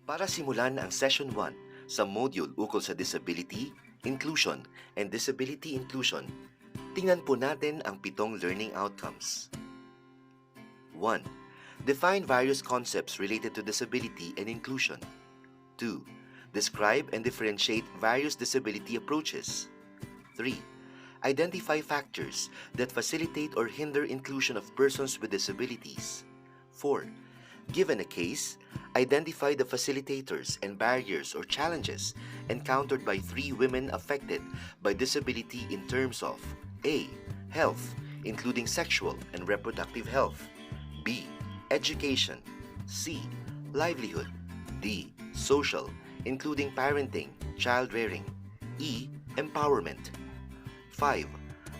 Para simulan ang Session 1 sa module ukol sa Disability, Inclusion, and Disability Inclusion, tingnan po natin ang 7 learning outcomes. 1. Define various concepts related to disability and inclusion. 2. Describe and differentiate various disability approaches. 3. Identify factors that facilitate or hinder inclusion of persons with disabilities. 4. Given a case, identify the facilitators and barriers or challenges encountered by 3 women affected by disability in terms of A. Health, including sexual and reproductive health. B. Education. C. Livelihood. D. Social, including parenting, child-rearing. E. Empowerment. 5.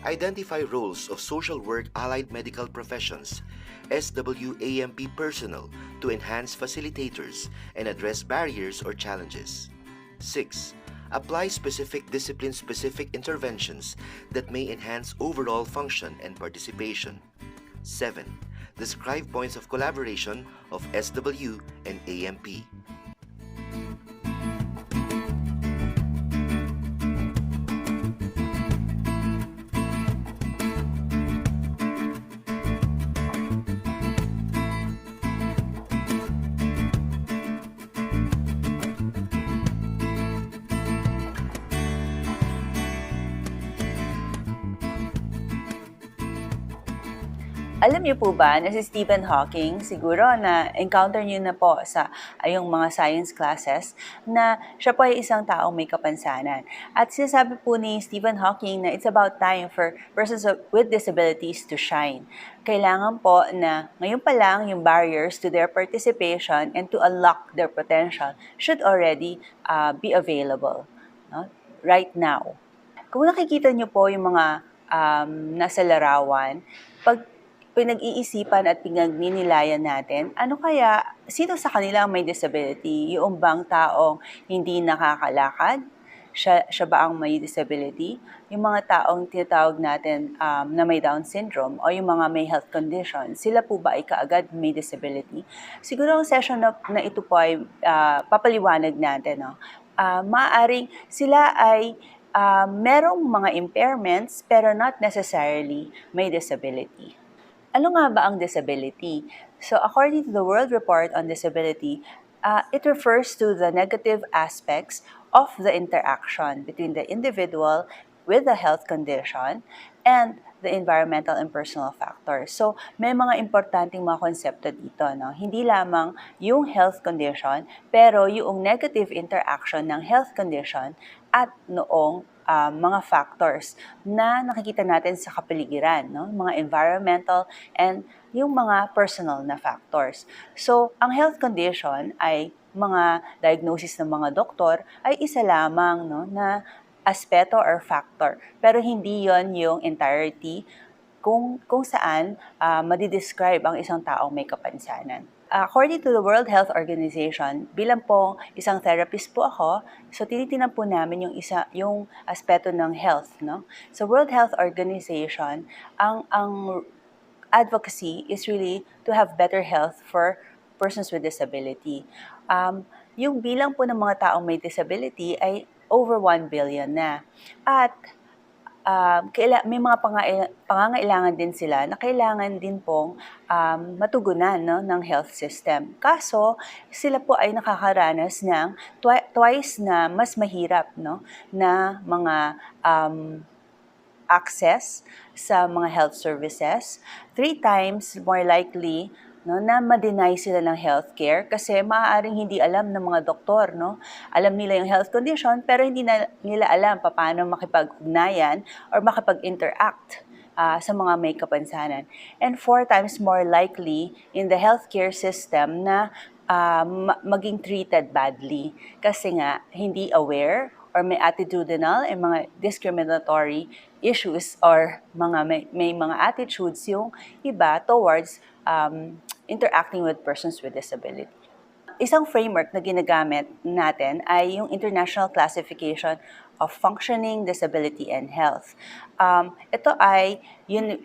Identify roles of social work allied medical professions, SWAMP personnel to enhance facilitators and address barriers or challenges. 6. Apply specific discipline-specific interventions that may enhance overall function and participation. 7. Describe points of collaboration of SW and AMP. Alam niyo po ba na si Stephen Hawking, siguro na encounter niyo na po sa ayong mga science classes, na siya po ay isang taong may kapansanan. At sinasabi po ni Stephen Hawking na it's about time for persons with disabilities to shine. Kailangan po na ngayon pa lang yung barriers to their participation and to unlock their potential should already be available, no? Right now. Kung nakikita niyo po yung mga nasa larawan, pag pinag-iisipan at pinagninilayan natin, sino sa kanila ang may disability? Yung bang taong hindi nakakalakad? Siya ba ang may disability? Yung mga taong tinatawag natin na may Down syndrome o yung mga may health condition, sila po ba ay kaagad may disability? Siguro ang session na ito po ay papaliwanag natin. No? Maaaring sila ay merong mga impairments pero not necessarily may disability. Ano nga ba ang disability? So according to the World Report on Disability, it refers to the negative aspects of the interaction between the individual with the health condition and the environmental and personal factors. So may mga importanteng mga konsepto dito. No? Hindi lamang yung health condition, pero yung negative interaction ng health condition at noong mga factors na nakikita natin sa kapaligiran, no? Mga environmental and yung mga personal na factors. So, ang health condition ay mga diagnosis ng mga doktor ay isa lamang, no, na aspeto or factor. Pero hindi yon yung entirety kung saan madidescribe ang isang taong may kapansanan. According to the World Health Organization, bilang po isang therapist po ako, so tinitingnan po namin yung aspeto ng health, no? Sa World Health Organization, ang advocacy is really to have better health for persons with disability. Yung bilang po ng mga taong may disability ay over 1 billion na. At may mga pangangailangan din sila na kailangan din pong matugunan, no, ng health system. Kaso, sila po ay nakakaranas ng twice na mas mahirap, no, na mga access sa mga health services, 3 times more likely, no, na ma-deny sila ng healthcare kasi maaaring hindi alam ng mga doktor, no? Alam nila yung health condition pero hindi nila alam paano makipag-ugnayan or makipag-interact sa mga may kapansanan. And 4 times more likely in the healthcare system na maging treated badly kasi nga hindi aware or may attitudinal and mga discriminatory issues or may mga attitudes yung iba towards interacting with persons with disability. Isang framework na ginagamit natin ay yung International Classification of Functioning, Disability, and Health. Ito ay yung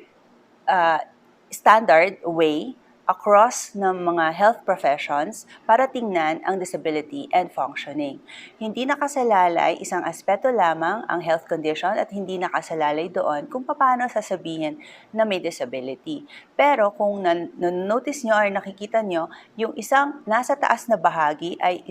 standard way across ng mga health professions para tingnan ang disability and functioning. Hindi nakasalalay isang aspeto lamang ang health condition at hindi nakasalalay doon kung paano sasabihin na may disability. Pero kung notice nyo or nakikita nyo, yung isang nasa taas na bahagi ay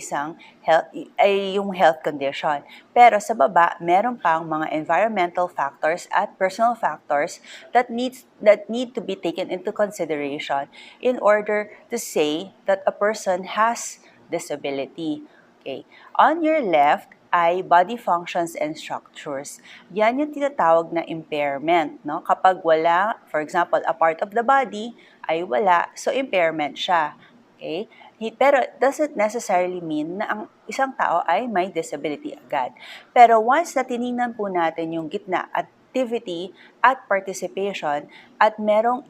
yung health condition. Pero sa baba, meron pang mga environmental factors at personal factors that need to be taken into consideration in order to say that a person has disability. Okay. On your left ay body functions and structures. Yan yung tinatawag na impairment. No? Kapag wala, for example, a part of the body ay wala, so impairment siya. Okay? Pero it doesn't necessarily mean na ang isang tao ay may disability agad. Pero once na tinignan po natin yung gitna at activity at participation at meron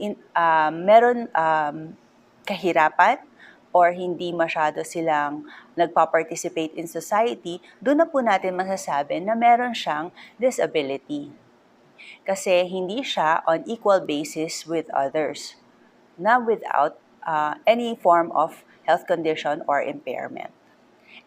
kahirapan or hindi masyado silang nagpa-participate in society, doon na po natin masasabi na meron siyang disability. Kasi hindi siya on equal basis with others, na without any form of health condition or impairment.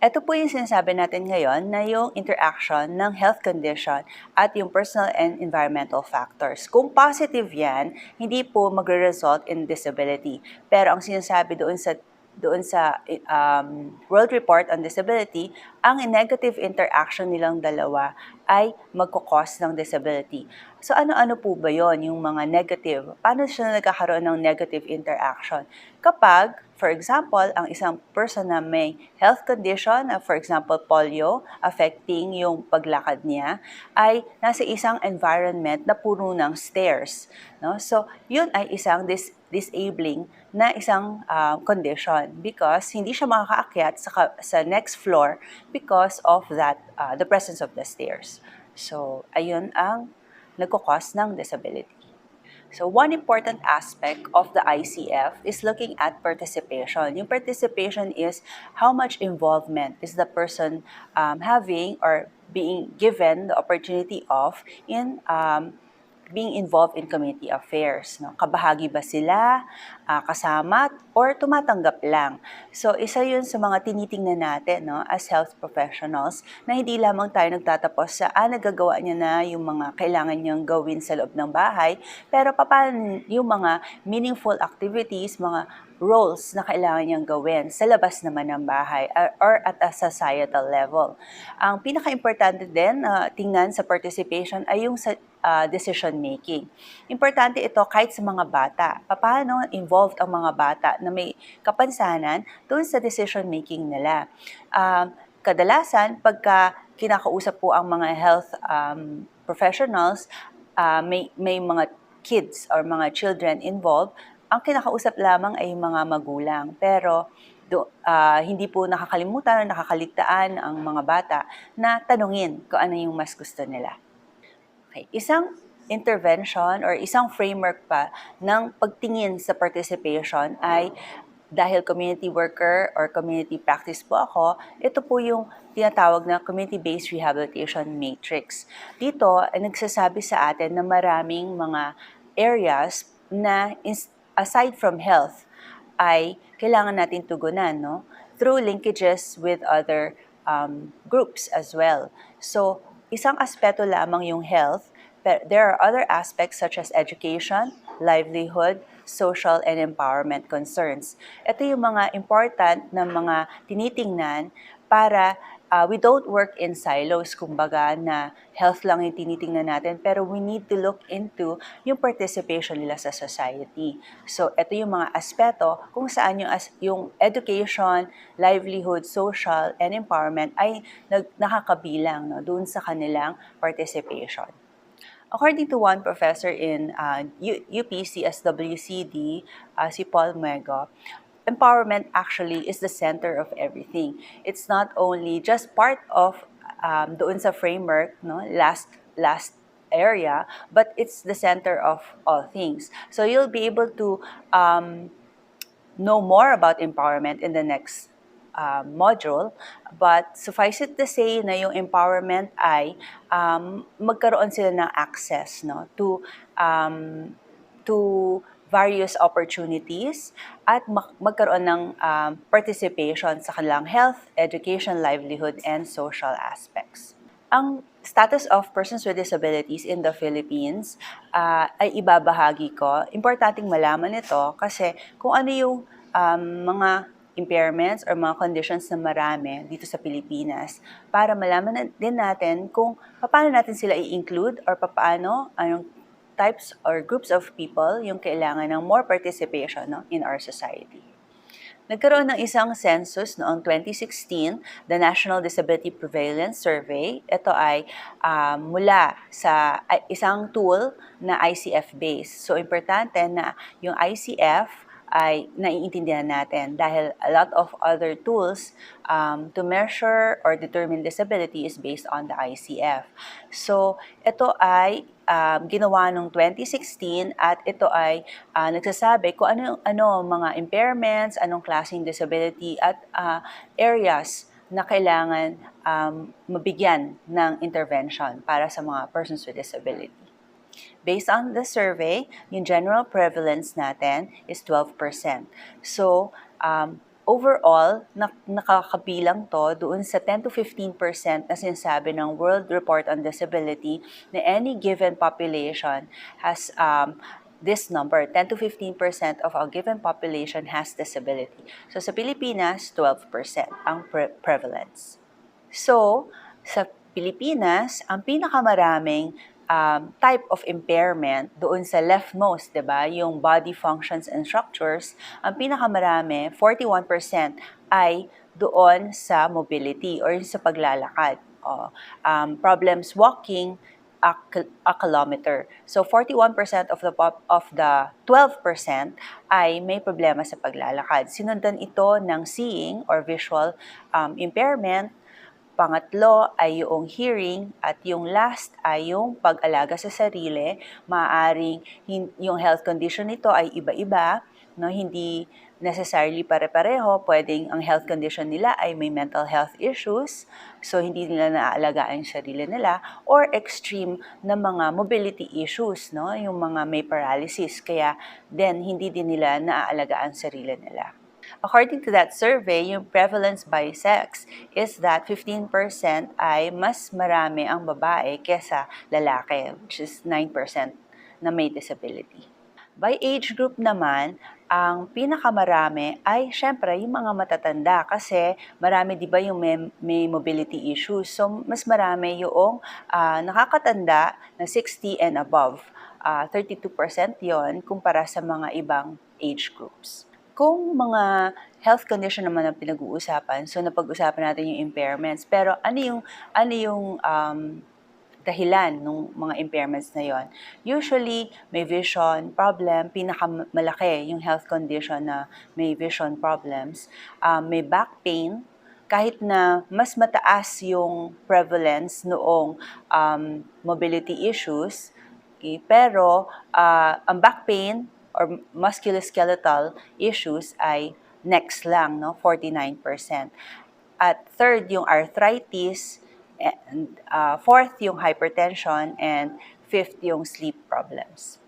Ito po yung sinasabi natin ngayon na yung interaction ng health condition at yung personal and environmental factors. Kung positive yan, hindi po magre-result in disability. Pero ang sinasabi doon sa World Report on Disability, ang negative interaction nilang dalawa ay magkukos ng disability. So ano-ano po ba yon yung mga negative? Paano siya nagkakaroon ng negative interaction? Kapag, for example, ang isang person na may health condition, for example, polio, affecting yung paglakad niya, ay nasa isang environment na puno ng stairs. No? So, yun ay isang disabling na isang condition because hindi siya makakaakyat sa next floor because of that the presence of the stairs. So, ayun ang nagkukos ng disability. So, one important aspect of the ICF is looking at participation. Yung participation is how much involvement is the person having or being given the opportunity of in being involved in community affairs. No? Kabahagi ba sila, kasama, or tumatanggap lang? So, isa yun sa mga tinitingnan natin as health professionals na hindi lamang tayo nagtatapos sa nagagawa niya na yung mga kailangan niyang gawin sa loob ng bahay, pero paano yung mga meaningful activities, mga roles na kailangan niyang gawin sa labas naman ng bahay or at a societal level. Ang pinaka-importante din tingnan sa participation ay yung decision making. Importante ito kahit sa mga bata. Paano involved ang mga bata na may kapansanan doon sa decision making nila. Kadalasan, pagka kinakausap po ang mga health professionals, may mga kids or mga children involved, ang kinakausap lamang ay mga magulang. Pero hindi po nakakalimutan o nakakaligtaan ang mga bata na tanungin kung ano yung mas gusto nila. Okay. Isang intervention or isang framework pa ng pagtingin sa participation ay dahil community worker or community practice po ako, ito po yung tinatawag na community-based rehabilitation matrix. Dito ay nagsasabi sa atin na maraming mga areas na aside from health ay kailangan natin tugunan through linkages with other groups as well. So, isang aspeto lamang yung health, but there are other aspects such as education, livelihood, social, and empowerment concerns. Ito yung mga important na mga tinitingnan para we don't work in silos, kumbaga na health lang yung tinitingnan natin, pero we need to look into yung participation nila sa society. So, ito yung mga aspeto kung saan yung education, livelihood, social, and empowerment ay nakakabilang doon sa kanilang participation. According to one professor in UPCSWCD, si Paul Muego, empowerment actually is the center of everything. It's not only just part of doon sa framework, last area, but it's the center of all things. So you'll be able to know more about empowerment in the next module, but suffice it to say na yung empowerment ay magkaroon sila ng access to various opportunities at magkaroon ng participation sa kanilang health, education, livelihood, and social aspects. Ang status of persons with disabilities in the Philippines ay ibabahagi ko. Importanteng malaman ito kasi kung ano yung mga impairments or mga conditions na marami dito sa Pilipinas para malaman din natin kung paano natin sila i-include or paano anong types or groups of people yung kailangan ng more participation in our society. Nagkaroon ng isang census noong 2016, the National Disability Prevalence Survey. Ito ay mula sa isang tool na ICF-based. So, importante na yung ICF ay naiintindihan natin dahil a lot of other tools to measure or determine disability is based on the ICF. So, ito ay ginawa noong 2016 at ito ay nagsasabi kung ano mga impairments, anong klaseng disability at areas na kailangan mabigyan ng intervention para sa mga persons with disability. Based on the survey, yung general prevalence natin is 12%. So, overall, nakakabilang to doon sa 10 to 15% na sinasabi ng World Report on Disability na any given population has this number, 10 to 15% of a given population has disability. So, sa Pilipinas, 12% ang prevalence. So, sa Pilipinas, ang pinakamaraming type of impairment doon sa leftmost, 'di ba? Yung body functions and structures, ang pinakamarami, 41% ay doon sa mobility or sa paglalakad. Problems walking a kilometer. So 41% of the 12% ay may problema sa paglalakad. Sinundan ito ng seeing or visual impairment. Pangatlo ay yung hearing at yung last ay yung pag-alaga sa sarili. Maaaring yung health condition nito ay iba-iba, no? Hindi necessarily pare-pareho. Pwedeng ang health condition nila ay may mental health issues, so hindi nila naaalagaan yung sarili nila, or extreme na mga mobility issues, no? Yung mga may paralysis, kaya then hindi din nila naaalagaan sarili nila. According to that survey, yung prevalence by sex is that 15% ay mas marami ang babae kesa lalaki, which is 9% na may disability. By age group naman, ang pinakamarami ay syempre yung mga matatanda kasi marami 'di ba yung may mobility issues. So mas marami yung nakakatanda na 60 and above. 32% 'yon kumpara sa mga ibang age groups. Kung mga health condition naman ang pinag-uusapan, so napag-usapan natin yung impairments. Pero ano yung dahilan ng mga impairments na yon? Usually, may vision problem, pinakamalaki yung health condition na may vision problems. May back pain, kahit na mas mataas yung prevalence noong mobility issues, okay, pero ang back pain or musculoskeletal issues ay next lang, no? 49%. At third, yung arthritis, and fourth, yung hypertension, and fifth, yung sleep problems.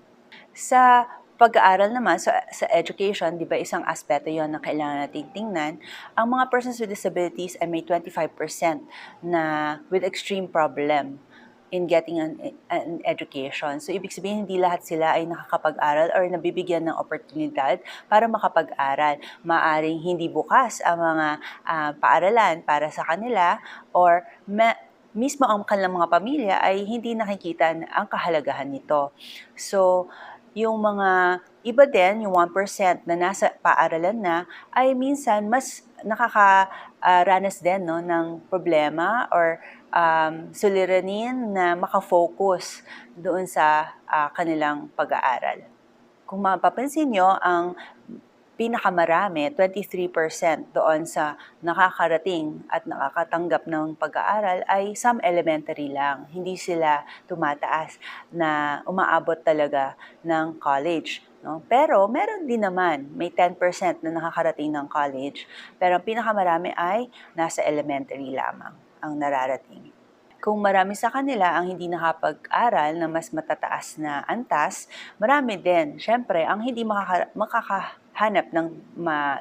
Sa pag-aaral naman, sa education, di ba isang aspeto yon na kailangan nating tingnan, ang mga persons with disabilities ay may 25% na with extreme problem in getting an education. So, ibig sabihin, hindi lahat sila ay nakakapag-aral or nabibigyan ng oportunidad para makapag-aral. Maaring hindi bukas ang mga paaralan para sa kanila or mismo ang kanilang mga pamilya ay hindi nakikita ang kahalagahan nito. So, yung mga iba din, yung 1% na nasa paaralan na, ay minsan mas nakakaranas din ng problema or suliranin na makafocus doon sa kanilang pag-aaral. Kung mapapansin nyo, ang pinakamarami, 23% doon sa nakakarating at nakakatanggap ng pag-aaral ay some elementary lang. Hindi sila tumataas na umaabot talaga ng college. No? Pero meron din naman, may 10% na nakakarating ng college, pero ang pinakamarami ay nasa elementary lamang ang nararating. kung marami sa kanila ang hindi nakapag-aral na mas matataas na antas, marami din, syempre, ang hindi makakahanap ng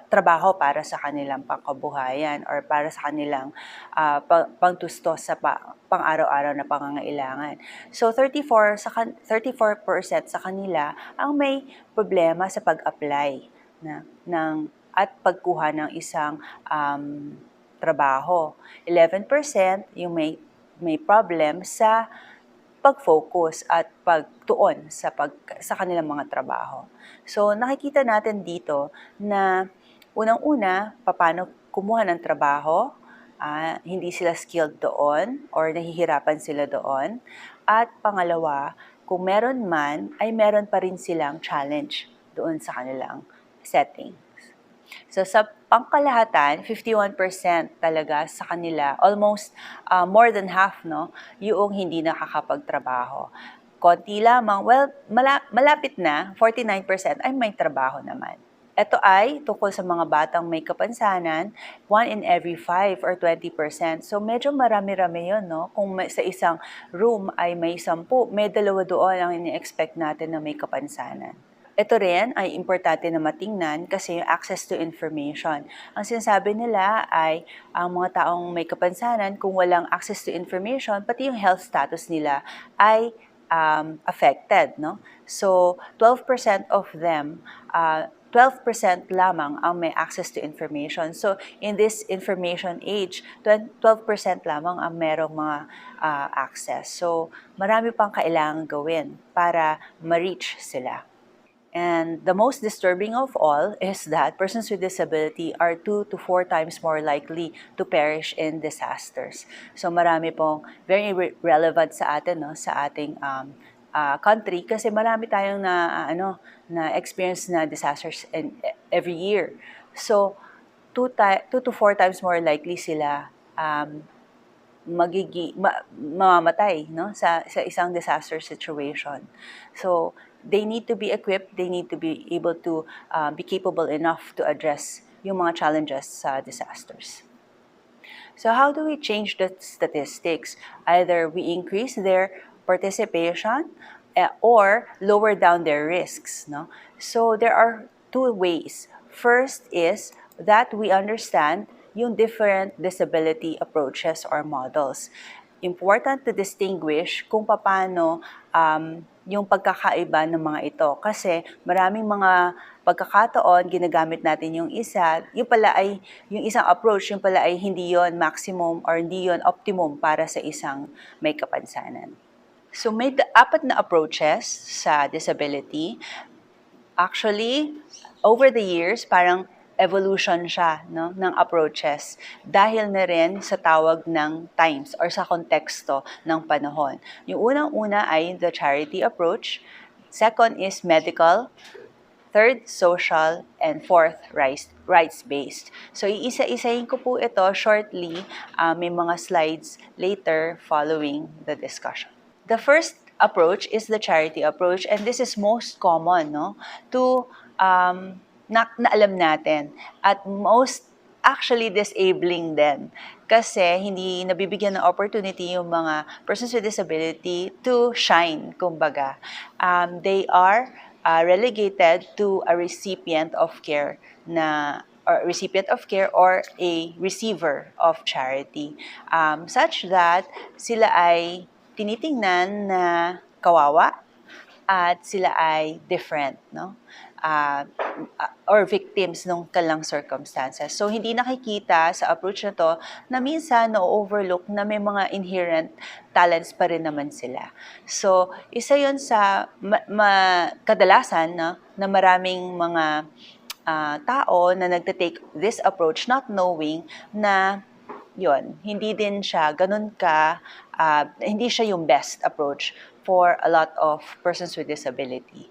trabaho para sa kanilang pangkabuhayan or para sa kanilang pangtustos sa pang-araw-araw na pangangailangan. So 34% sa kanila ang may problema sa pag-apply at pagkuha ng isang trabaho. 11% yung may problem sa pag-focus at pagtuon sa kanilang mga trabaho. So nakikita natin dito na unang-una, paano kumuha ng trabaho, hindi sila skilled doon or nahihirapan sila doon. At pangalawa, kung meron man, ay meron pa rin silang challenge doon sa kanilang setting. So sa pangkalahatan, 51% talaga sa kanila, almost more than half, no, yung hindi nakakapagtrabaho. Konti lamang, malapit na, 49% ay may trabaho naman. Ito ay tungkol sa mga batang may kapansanan, 1 in every 5 or 20%. So medyo marami-rami yun, no? Kung sa isang room ay may 10, may 2 doon ang ini-expect natin na may kapansanan. Ito rin ay importante na matingnan kasi yung access to information. Ang sinasabi nila ay ang mga taong may kapansanan, kung walang access to information, pati yung health status nila ay affected, no? So 12% of them, 12% lamang ang may access to information. So in this information age, 12% lamang ang merong mga access. So marami pang kailangan gawin para ma-reach sila. And the most disturbing of all is that persons with disability are 2 to 4 times more likely to perish in disasters. So marami pong very relevant sa atin, no, sa ating country kasi marami tayong na experience na disasters every year. So 2 to 4 times more likely sila mamamatay, no, sa isang disaster situation. So they need to be equipped, they need to be able to be capable enough to address yung mga challenges sa disasters. So how do we change the statistics? Either we increase their participation or lower down their risks, no? So there are 2 ways. First is that we understand yung different disability approaches or models. Important to distinguish kung paano yung pagkakaiba ng mga ito. Kasi maraming mga pagkakataon, ginagamit natin yung isa, yung isang approach, yung pala ay hindi yon maximum or hindi yon optimum para sa isang may kapansanan. So may 4 na approaches sa disability. Actually, over the years, parang evolution siya, no, ng approaches dahil na rin sa tawag ng times or sa konteksto ng panahon. Yung unang-una ay the charity approach, second is medical, third, social, and fourth, rights-based. So, iisa-isahin ko po ito shortly, may mga slides later following the discussion. The first approach is the charity approach, and this is most common, no, to na alam natin at most actually disabling din kasi hindi nabibigyan ng opportunity yung mga persons with disability to shine, kumbaga. They are relegated to a recipient of care or a receiver of charity, such that sila ay tinitingnan na kawawa at sila ay different, no? Or victims ng kanilang circumstances. So, hindi nakikita sa approach na to na minsan na-overlook na may mga inherent talents pa rin naman sila. So, isa yon sa kadalasan na maraming mga tao na nagte-take this approach not knowing na yon, hindi din siya ganun hindi siya yung best approach for a lot of persons with disability.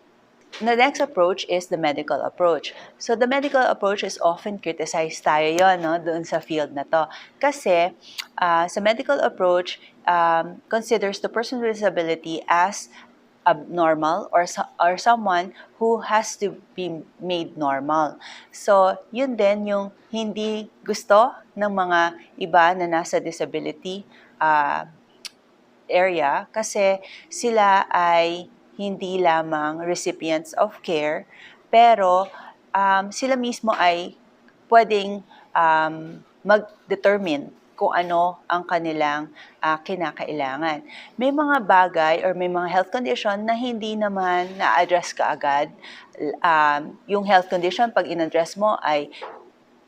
The next approach is the medical approach. So the medical approach is often criticized tayo yon, no, doon sa field na to. Kasi sa medical approach, considers the person with disability as abnormal or someone who has to be made normal. So yun din yung hindi gusto ng mga iba na nasa disability area kasi sila ay hindi lamang recipients of care, pero sila mismo ay pwedeng mag-determine kung ano ang kanilang kinakailangan. May mga bagay or may mga health condition na hindi naman na-address kaagad. Yung health condition, pag in-address mo ay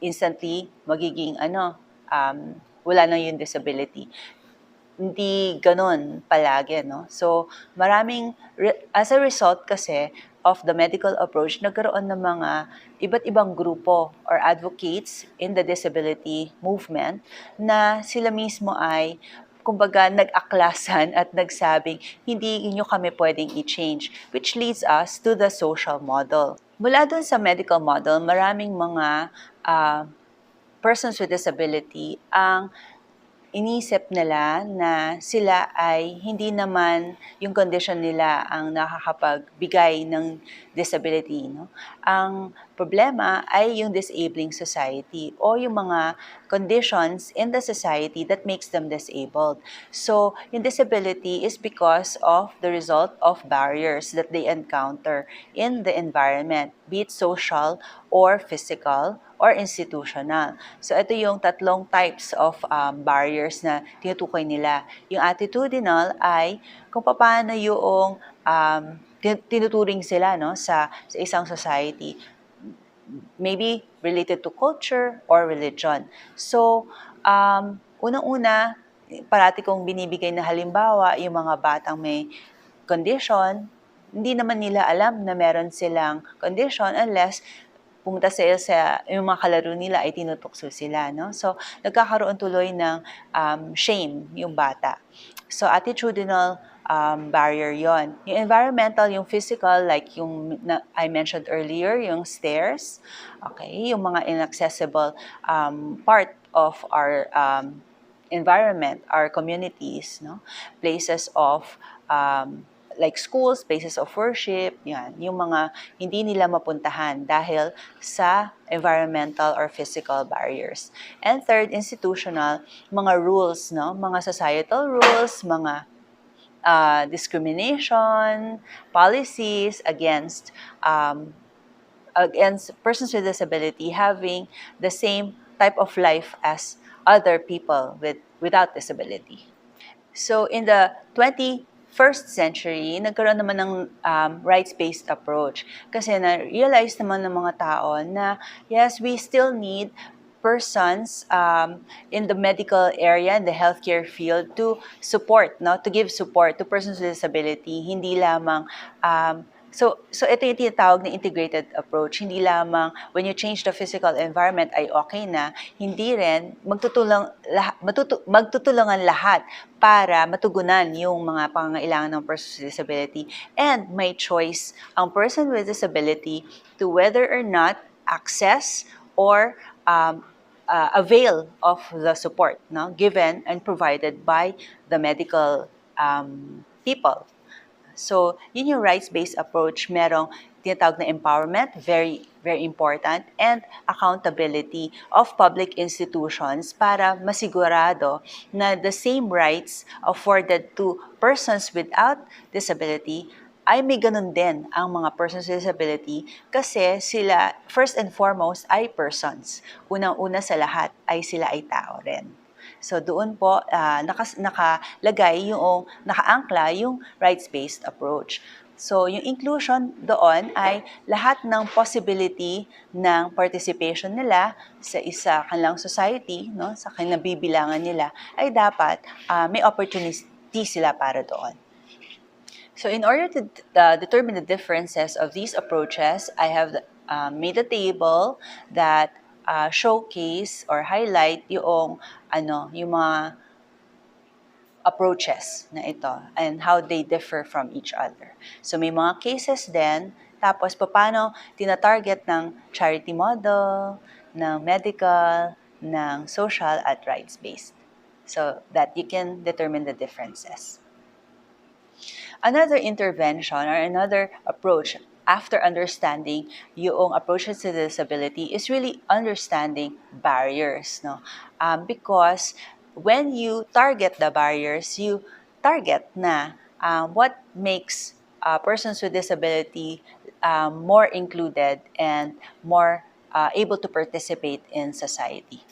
instantly magiging wala na yung disability. Hindi ganon palagi, no? So, as a result kasi of the medical approach, nagkaroon ng mga iba't ibang grupo or advocates in the disability movement na sila mismo ay kumbaga nag-aklasan at nagsabing hindi nyo kami pwedeng i-change, which leads us to the social model. Mula dun sa medical model, maraming mga persons with disability ang inisip nila na sila ay hindi naman yung condition nila ang nakakapagbigay ng disability. No? Ang problema ay yung disabling society o yung mga conditions in the society that makes them disabled. So, yung disability is because of the result of barriers that they encounter in the environment, be it social or physical or institutional. So, ito yung tatlong types of barriers na tinutukoy nila. Yung attitudinal ay kung paano yung tinuturing sila sa isang society. Maybe related to culture or religion. So, unang-una, parati kong binibigay na halimbawa, yung mga batang may condition, hindi naman nila alam na meron silang condition unless pumunta sila sa yung mga kalaro nila ay tinutukso sila, no? So, nagkakaroon tuloy ng shame yung bata. So, attitudinal barrier yon. Yung environmental, yung physical, like yung I mentioned earlier, yung stairs, okay, yung mga inaccessible part of our environment, our communities, no? Places of like schools, places of worship, yan, yung mga hindi nila mapuntahan dahil sa environmental or physical barriers. And third, institutional, mga rules, no? Mga societal rules, mga discrimination, policies against persons with disability having the same type of life as other people without disability. So in the 21st century, nagkaroon naman ng rights-based approach. Kasi na-realize naman ng mga tao na yes, we still need persons in the medical area, in the healthcare field to support, no, to give support to persons with disability. Hindi lamang So ito yung tinatawag na integrated approach. Hindi lamang when you change the physical environment ay okay na, hindi rin magtutulungan lahat para matugunan yung mga pangangailangan ng person with disability. And may choice ang person with disability to whether or not access or avail of the support, no, given and provided by the medical people. So, yun yung rights-based approach. Merong tinatawag na empowerment, very, very important, and accountability of public institutions para masigurado na the same rights afforded to persons without disability ay may ganun din ang mga persons with disability kasi sila, first and foremost, ay persons. Unang-una sa lahat ay sila ay tao rin. So doon po nakalagay yung nakaangkla yung rights-based approach. So yung inclusion doon ay lahat ng possibility ng participation nila sa kanilang society, no, sa kanilang bibilangan nila ay dapat may opportunity sila para doon. So in order to determine the differences of these approaches, I have made a table that showcase or highlight yung mga approaches na ito and how they differ from each other. So may mga cases din, tapos paano tina-target ng charity model, ng medical, ng social at rights-based. So that you can determine the differences. Another intervention or another approach after understanding yung approaches to disability is really understanding barriers, no? Because when you target the barriers, you target na what makes persons with disability more included and more able to participate in society.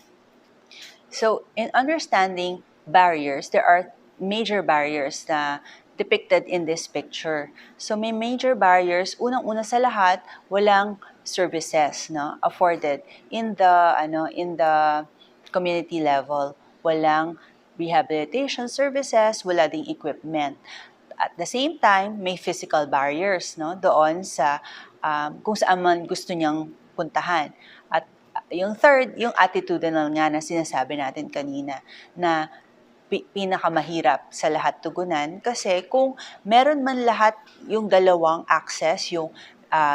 So in understanding barriers, there are major barriers na depicted in this picture. So may major barriers, unang-una sa lahat, walang services no afforded in the community level. Walang rehabilitation services, wala ding equipment. At the same time, may physical barriers no doon sa kung saan man gusto niyang puntahan. At yung third, yung attitudinal nga na sinasabi natin kanina na pinakamahirap sa lahat tugunan kasi kung meron man lahat yung dalawang access, yung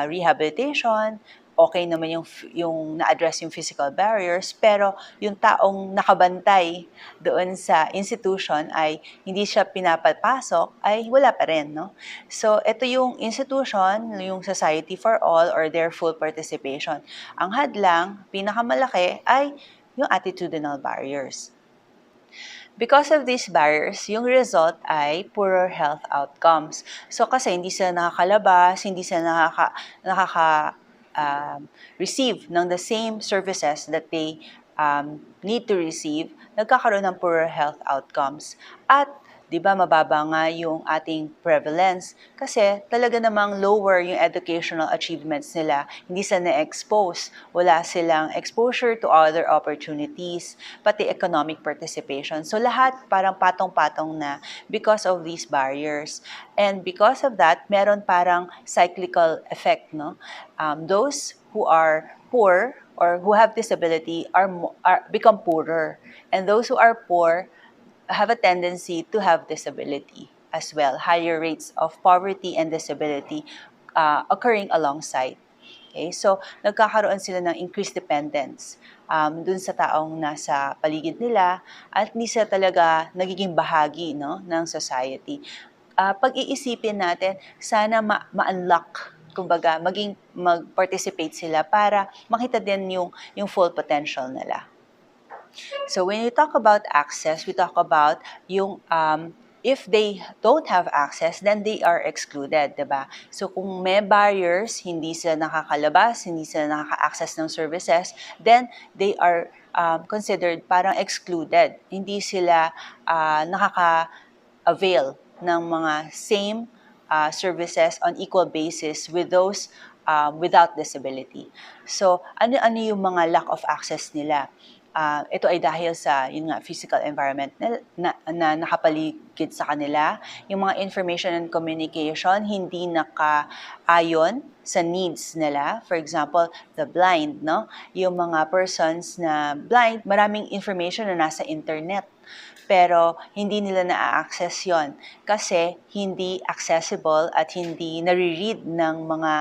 rehabilitation, okay naman yung na-address yung physical barriers, pero yung taong nakabantay doon sa institution ay hindi siya pinapapasok, ay wala pa rin, no? So, ito yung institution, yung Society for All or their full participation. Ang hadlang, pinakamalaki, ay yung attitudinal barriers. Because of these barriers, yung result ay poorer health outcomes. So kasi hindi sila nakakalabas, hindi sila receive ng the same services that they need to receive, nagkakaroon ng poorer health outcomes. At di ba mababa nga yung ating prevalence kasi talaga namang lower yung educational achievements nila, hindi sila na-expose, wala silang exposure to other opportunities, pati economic participation. So lahat parang patong-patong na because of these barriers. And because of that, meron parang cyclical effect, no? Those who are poor or who have disability are become poorer. And those who are poor have a tendency to have disability as well, higher rates of poverty and disability occurring alongside. Okay, so nagkakaroon sila ng increased dependence dun sa taong nasa paligid nila at hindi sila talaga nagiging bahagi no, ng society. Pag-iisipin natin, sana ma-unlock, kumbaga, mag-participate sila para makita din yung full potential nila. So when we talk about access, we talk about yung if they don't have access, then they are excluded, diba? So kung may barriers, hindi sila nakakalabas, hindi sila nakaka-access ng services, then they are considered parang excluded. Hindi sila nakaka-avail ng mga same services on equal basis with those without disability. So ano-ano yung mga lack of access nila? Ito ay dahil sa yun nga, physical environment na nakapaligid sa kanila. Yung mga information and communication hindi nakaayon sa needs nila. For example, the blind, no? Yung mga persons na blind, maraming information na nasa internet. Pero hindi nila na-access yon kasi hindi accessible at hindi nare-read ng mga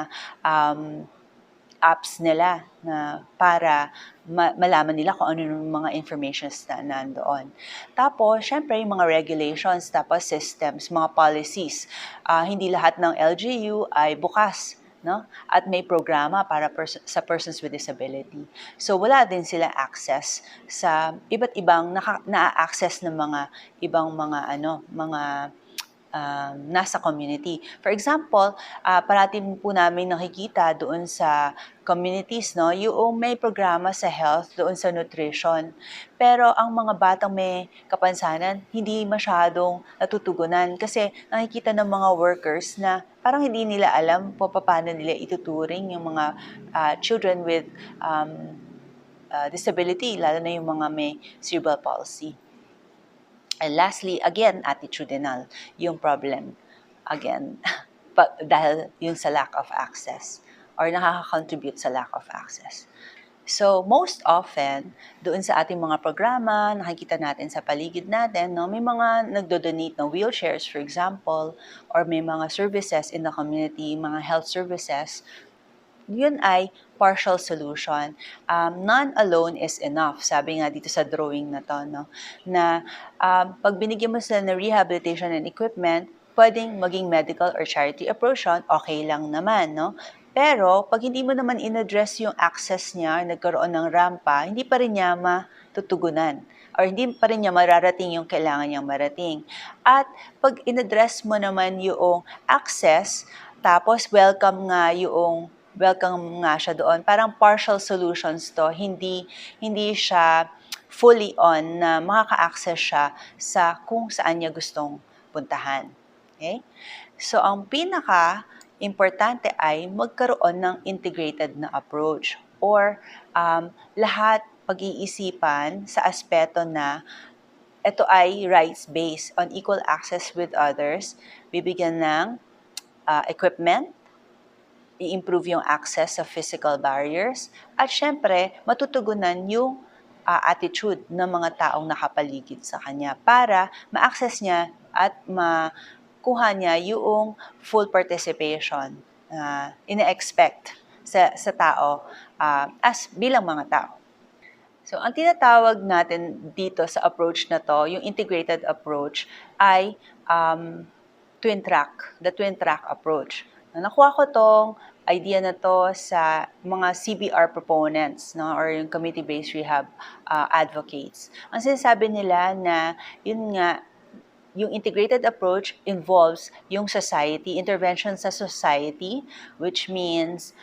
apps nila na para malaman nila kung ano yung mga informations na nandoon. Tapos, syempre, yung mga regulations, tapos systems, mga policies. Hindi lahat ng LGU ay bukas, no? At may programa para sa persons with disability. So, wala din sila access sa iba't ibang na-access ng mga ibang mga nasa community. For example, parati po namin nakikita doon sa communities, no, yung may programa sa health, doon sa nutrition. Pero ang mga batang may kapansanan, hindi masyadong natutugunan kasi nakikita ng mga workers na parang hindi nila alam po paano nila ituturing yung mga children with disability, lalo na yung mga may cerebral palsy. And lastly, again, attitudinal, yung problem. Again, dahil yung sa lack of access or nakaka-contribute sa lack of access. So, most often, doon sa ating mga programa, nakikita natin sa paligid natin, no, may mga nagdo-donate ng wheelchairs, for example, or may mga services in the community, mga health services. Yun ay partial solution. None alone is enough. Sabi nga dito sa drawing na to, no? Na pag binigyan mo sila ng rehabilitation and equipment, pwedeng maging medical or charity approach yun, okay lang naman, no? Pero, pag hindi mo naman in-address yung access niya, nagkaroon ng rampa, hindi pa rin niya matutugunan or hindi pa rin niya mararating yung kailangan niyang marating. At pag in-address mo naman yung access, tapos welcome nga siya doon. Parang partial solutions to, hindi siya fully on na makaka-access siya sa kung saan niya gustong puntahan. Okay? So, ang importante ay magkaroon ng integrated na approach or lahat pag-iisipan sa aspeto na ito ay rights-based on equal access with others, bibigyan ng equipment, i-improve yung access sa physical barriers, at syempre, matutugunan yung attitude ng mga taong nakapaligid sa kanya para ma-access niya at kuha niya yung full participation na ine-expect sa tao as bilang mga tao. So, ang tinatawag natin dito sa approach na to, yung integrated approach, ay the twin track approach. Nakuha ko tong idea na to sa mga CBR proponents, no, or yung community-based rehab advocates. Ang sinasabi nila na, yun nga, yung integrated approach involves yung society, intervention sa society, which means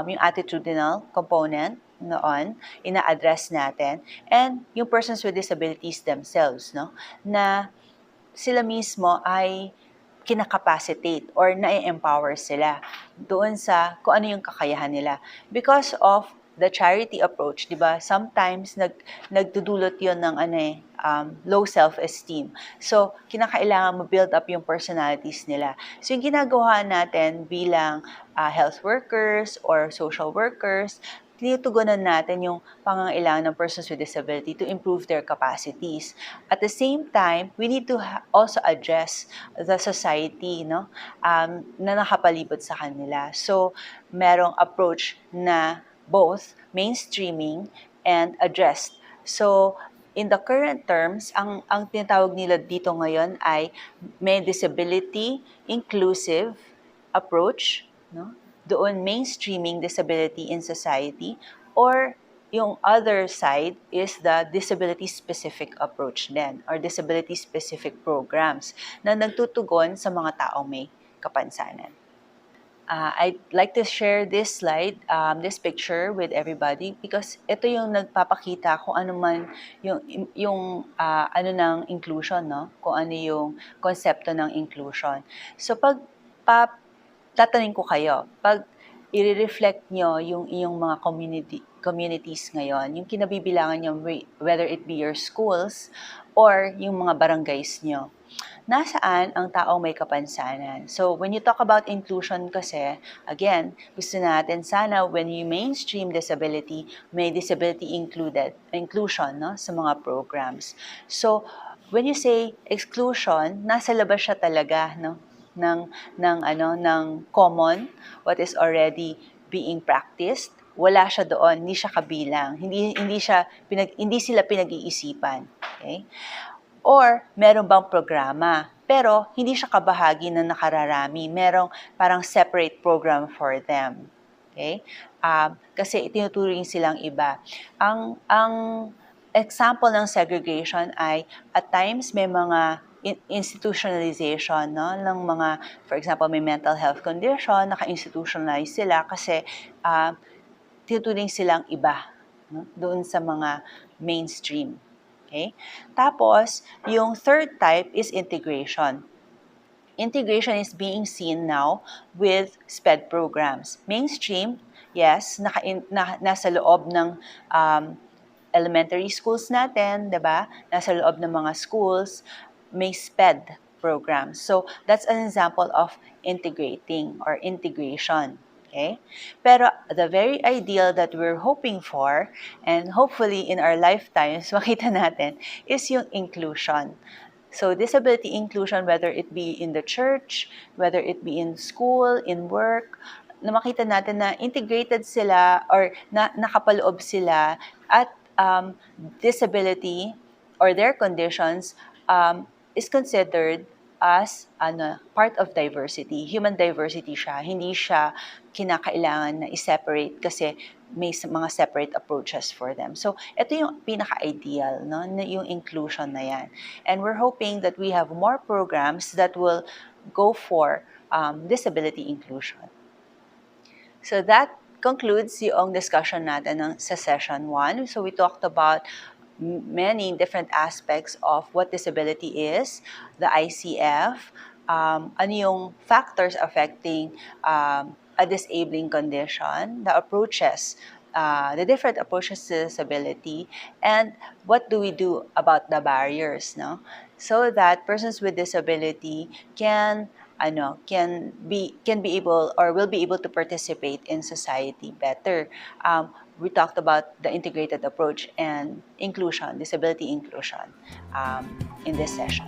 yung attitudinal component noon, ina-address natin, and yung persons with disabilities themselves, no, na sila mismo ay kinakapacitate or na-empower sila doon sa kung ano yung kakayahan nila. Because of the charity approach, di ba? Sometimes nagdudulot 'yon ng low self-esteem. So, kinakailangan mo build up yung personalities nila. So, yung ginagawa natin bilang health workers or social workers, tinutugunan natin yung pangangailangan ng persons with disability to improve their capacities. At the same time, we need to also address the society, no, na nakapalibot sa kanila. So, merong approach na both mainstreaming and addressed. So, in the current terms, ang tinatawag nila dito ngayon ay may disability inclusive approach, no? Doon mainstreaming disability in society, or yung other side is the disability-specific approach din or disability-specific programs na nagtutugon sa mga taong may kapansanan. I'd like to share this slide, this picture with everybody because ito yung nagpapakita kung ano man yung ano ng inclusion, no? Kung ano yung konsepto ng inclusion. So tatanungin ko kayo, pag i-reflect nyo yung iyong mga communities ngayon, yung kinabibilangan nyo, whether it be your schools or yung mga barangays nyo, nasaan ang taong may kapansanan? So, when you talk about inclusion kasi, again, gusto natin sana when you mainstream disability, may disability inclusion, no, sa mga programs. So, when you say exclusion, nasa labas siya talaga, no, ng common, what is already being practiced. Wala siya doon, hindi siya kabilang, hindi sila pinag-iisipan. Okay? Or meron bang programa, pero hindi siya kabahagi ng nakararami. Merong parang separate program for them. Okay? Kasi tinuturing silang iba. Ang example ng segregation ay at times may mga institutionalization, no, ng mga, for example, may mental health condition, naka-institutionalize sila kasi tinuturing silang iba, no, doon sa mga mainstream. Okay? Tapos, yung third type is integration. Integration is being seen now with SPED programs. Mainstream, yes, nasa loob ng elementary schools natin, 'di ba? Nasa loob ng mga schools, may SPED programs. So, that's an example of integrating or integration. Okay? Pero the very ideal that we're hoping for, and hopefully in our lifetimes, makita natin, is yung inclusion. So, disability inclusion, whether it be in the church, whether it be in school, in work, na makita natin na integrated sila or nakapaloob sila at disability or their conditions is considered as part of diversity. Human diversity siya. Hindi siya kinakailangan na i-separate kasi may mga separate approaches for them. So, ito yung pinaka-ideal, no? Yung inclusion na yan. And we're hoping that we have more programs that will go for disability inclusion. So, that concludes yung discussion natin sa session 1. So, we talked about many different aspects of what disability is, the ICF, ano yung factors affecting a disabling condition, the approaches, the different approaches to disability, and what do we do about the barriers, no? So that persons with disability can be able or will be able to participate in society better. We talked about the integrated approach and inclusion, disability inclusion, in this session.